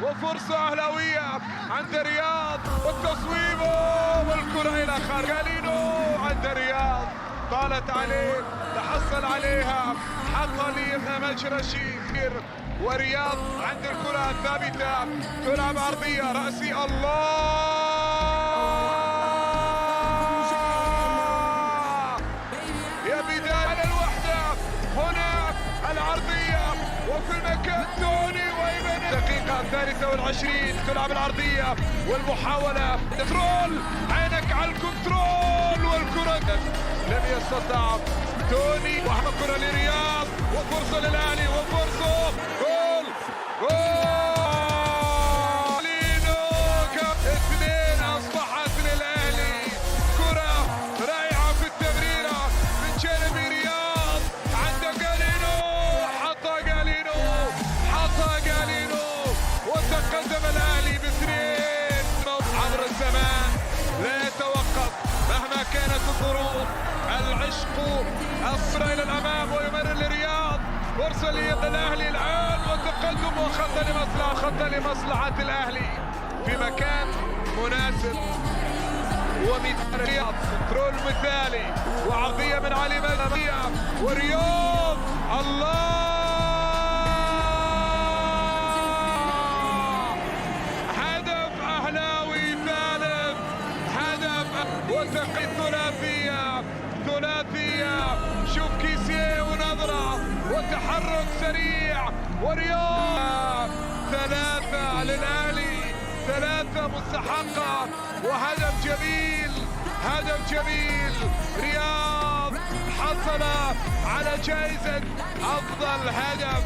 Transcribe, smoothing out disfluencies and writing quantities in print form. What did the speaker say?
وفرصة أهلاوية عند رياض والتصويب والكرة إلى خارج. جالينو عند رياض طالت عليه تحصل عليها حطها لمجرى شير ورياض عند الكرة الثابتة تلعب عرضية رأسي الله يا بداية على الوحدة هنا العرضية وفي المكان توني وإيمان. الدقيقة 23 تلعب العرضية والمحاولة كنترول عينك على الكنترول والكرة لم يستطع توني وأحمد كرة لرياض وفرصة للأهلي وفرصة جول اثنين أصبحت للأهلي. كرة رائعة في التمريرة من جانب رياض عند جالينو وتقدم الأهلي باثنين. عبر الزمان لا يتوقف مهما كانت الظروف. العشق أصر إلى الأمام ويمرر لرياض فرصة للأهلي الآن وتقدم وخط لمصلحة الأهلي في مكان مناسب ومثال رياض كنترول مثالي وعرضية من علي مجدي ورياض الله هدف أهلاوي ثالث هدف وتقي ثلاثية شوف كيسيه ونظرة وتحرك سريع ورياض ثلاثة للأهلي ثلاثة مستحقة وهدف جميل رياض حصل على جائزة أفضل هدف.